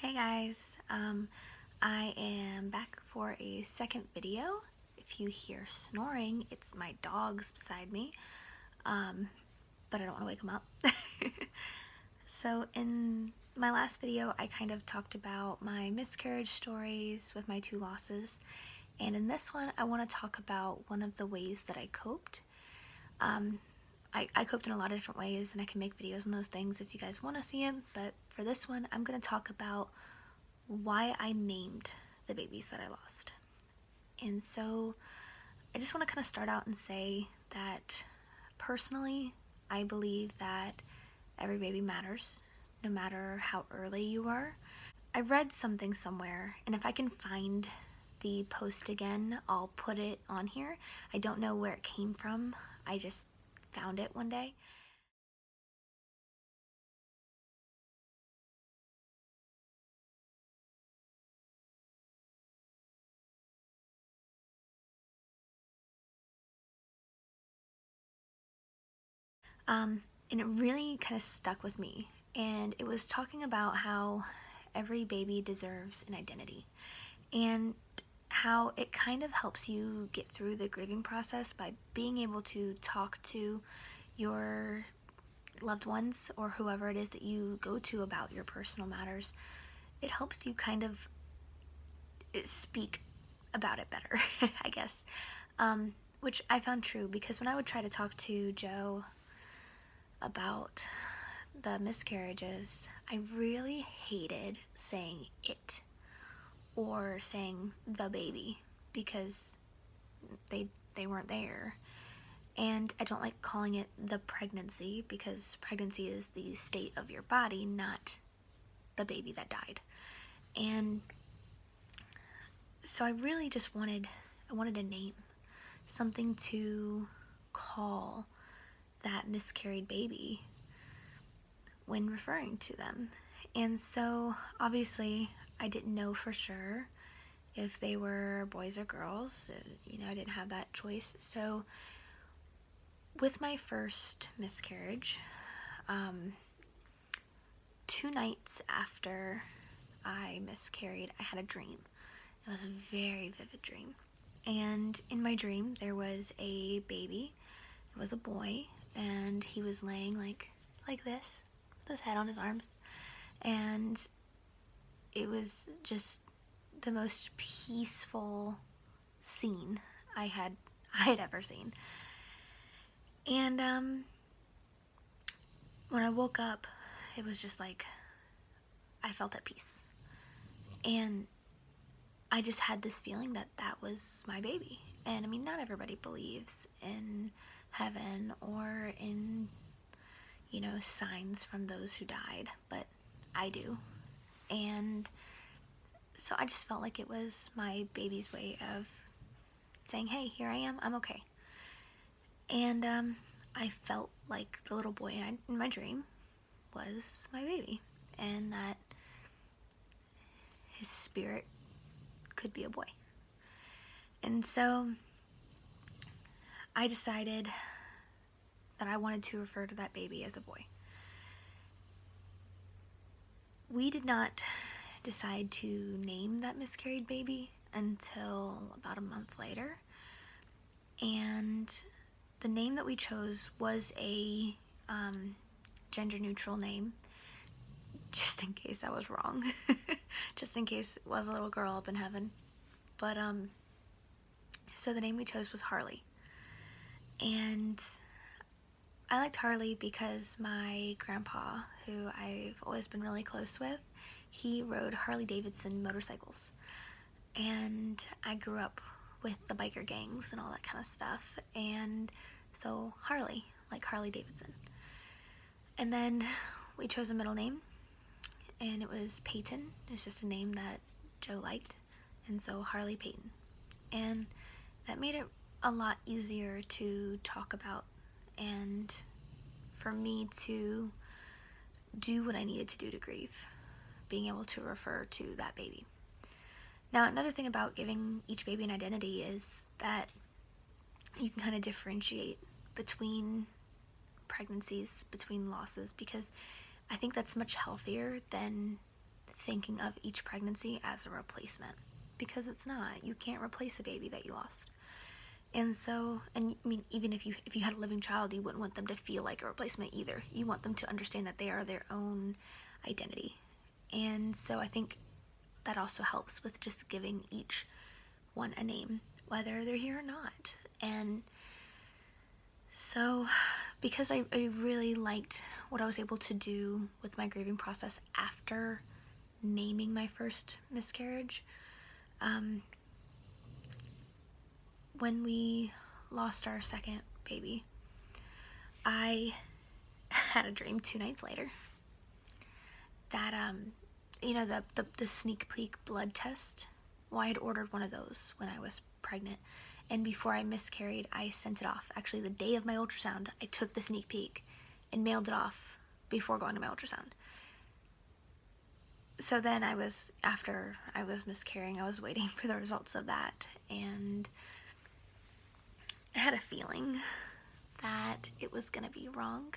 Hey guys, I am back for a second video. If you hear snoring, it's my dogs beside me, but I don't want to wake them up. So in my last video, I kind of talked about my miscarriage stories with my 2 losses, and in this one, I want to talk about one of the ways that I coped. I coped in a lot of different ways, and I can make videos on those things if you guys want to see them, but for this one, I'm going to talk about why I named the babies that I lost. And so I just want to kind of start out and say that personally, I believe that every baby matters, no matter how early you are. I read something somewhere, and if I can find the post again, I'll put it on here. I don't know where it came from. I just found it one day. And it really kind of stuck with me. And it was talking about how every baby deserves an identity and how it kind of helps you get through the grieving process by being able to talk to your loved ones or whoever it is that you go to about your personal matters. It helps you kind of speak about it better, I guess, which I found true because when I would try to talk to Joe about the miscarriages, I really hated saying it or saying the baby because they weren't there. And I don't like calling it the pregnancy because pregnancy is the state of your body, not the baby that died. And so I really just wanted a name, something to call that miscarried baby when referring to them. And so obviously I didn't know for sure if they were boys or girls. I didn't have that choice. So with my first miscarriage, 2 nights after I miscarried, I had a dream. It was a very vivid dream. And in my dream, there was a baby. It was a boy, and he was laying like this, with his head on his arms. And it was just the most peaceful scene I had ever seen. And when I woke up, it was just like I felt at peace. And I just had this feeling that that was my baby. And I mean, not everybody believes in heaven or in, signs from those who died, but I do. And so I just felt like it was my baby's way of saying, hey, here I am, I'm okay. And I felt like the little boy in my dream was my baby, and that his spirit could be a boy. And so I decided that I wanted to refer to that baby as a boy. We did not decide to name that miscarried baby until about a month later, and the name that we chose was a gender neutral name, just in case I was wrong. Just in case it was a little girl up in heaven. But so the name we chose was Harley. And I liked Harley because my grandpa, who I've always been really close with, he rode Harley Davidson motorcycles. And I grew up with the biker gangs and all that kind of stuff. And so Harley, like Harley Davidson. And then we chose a middle name, and it was Peyton. It's just a name that Joe liked, and so Harley Peyton. And that made it a lot easier to talk about and for me to do what I needed to do to grieve, being able to refer to that baby. Now, another thing about giving each baby an identity is that you can kind of differentiate between pregnancies, between losses, because I think that's much healthier than thinking of each pregnancy as a replacement, because it's not. You can't replace a baby that you lost. And so, and I mean, even if you had a living child, you wouldn't want them to feel like a replacement either. You want them to understand that they are their own identity. And so I think that also helps with just giving each one a name, whether they're here or not. And so, because I really liked what I was able to do with my grieving process after naming my first miscarriage, when we lost our second baby, I had a dream 2 nights later that, the sneak peek blood test. Well, I had ordered one of those when I was pregnant, and before I miscarried, I sent it off. Actually, the day of my ultrasound, I took the sneak peek and mailed it off before going to my ultrasound. So then after I was miscarrying, I was waiting for the results of that, and I had a feeling that it was gonna be wrong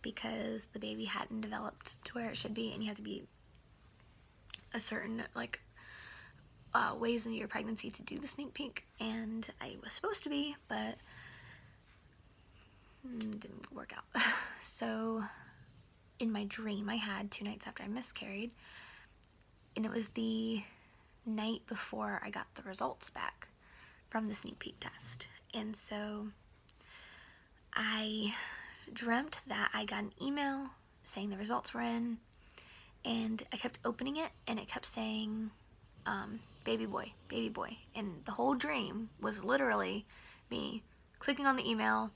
because the baby hadn't developed to where it should be, and you have to be a certain, ways into your pregnancy to do the sneak peek, and I was supposed to be, but didn't work out. So in my dream I had 2 nights after I miscarried, and it was the night before I got the results back from the sneak peek test. And so I dreamt that I got an email saying the results were in, and I kept opening it, and it kept saying, baby boy, and the whole dream was literally me clicking on the email,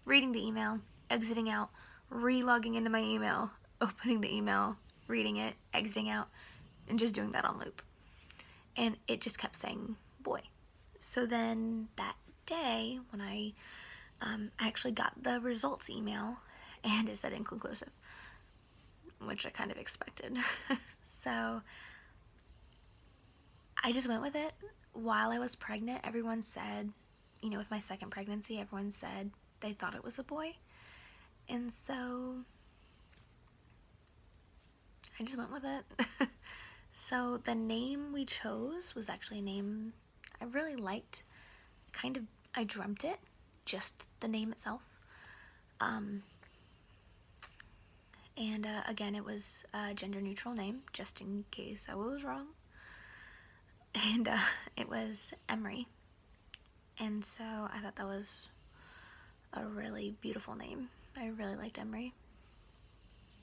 reading the email, exiting out, re-logging into my email, opening the email, reading it, exiting out, and just doing that on loop. And it just kept saying boy. So then that day, when I actually got the results email, and it said inconclusive, which I kind of expected. So I just went with it. While I was pregnant, everyone said, with my second pregnancy, everyone said they thought it was a boy. And so I just went with it. So the name we chose was actually a name I really liked. I dreamt it, just the name itself. And again, it was a gender neutral name, just in case I was wrong. And it was Emery. And so I thought that was a really beautiful name. I really liked Emery.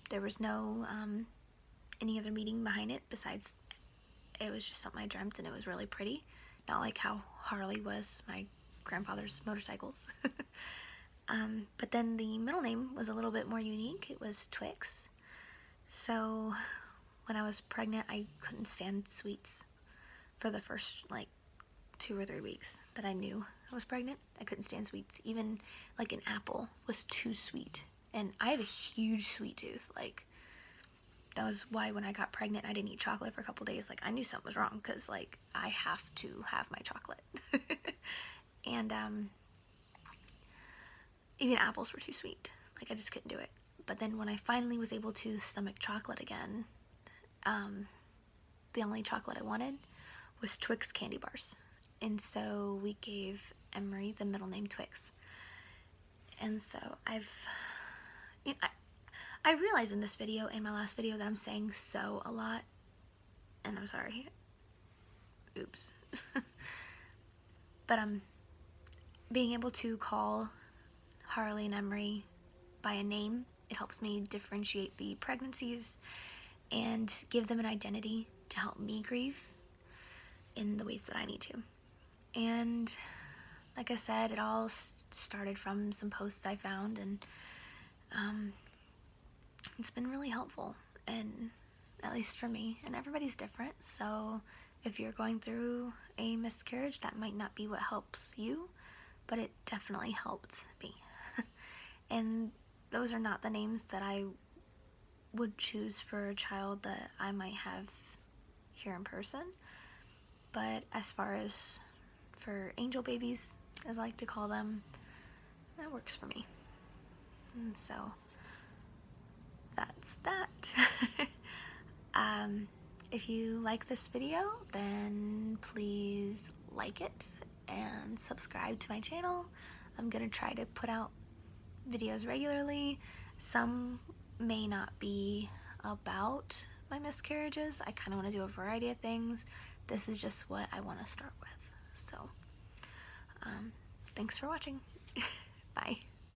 There was no any other meaning behind it besides it was just something I dreamt, and it was really pretty. Not like how Harley was my grandfather's motorcycles. But then the middle name was a little bit more unique. It was Twix. So when I was pregnant, I couldn't stand sweets for the first 2 or 3 weeks that I knew I was pregnant. I couldn't stand sweets. Even an apple was too sweet, and I have a huge sweet tooth. That was why when I got pregnant, I didn't eat chocolate for a couple days. I knew something was wrong, because I have to have my chocolate. And even apples were too sweet. I just couldn't do it. But then when I finally was able to stomach chocolate again, the only chocolate I wanted was Twix candy bars. And so we gave Emery the middle name Twix. And so I realize in this video and my last video that I'm saying so a lot, and I'm sorry. Oops. But being able to call Harley and Emery by a name, it helps me differentiate the pregnancies and give them an identity to help me grieve in the ways that I need to. And like I said, it all started from some posts I found, and it's been really helpful, and at least for me. And everybody's different, so if you're going through a miscarriage, that might not be what helps you, but it definitely helped me. And those are not the names that I would choose for a child that I might have here in person. But as far as for angel babies, as I like to call them, that works for me. And so that's that. If you like this video, then please like it and subscribe to my channel. I'm gonna try to put out videos regularly. Some may not be about my miscarriages. I kind of want to do a variety of things. This is just what I want to start with. So, thanks for watching. Bye.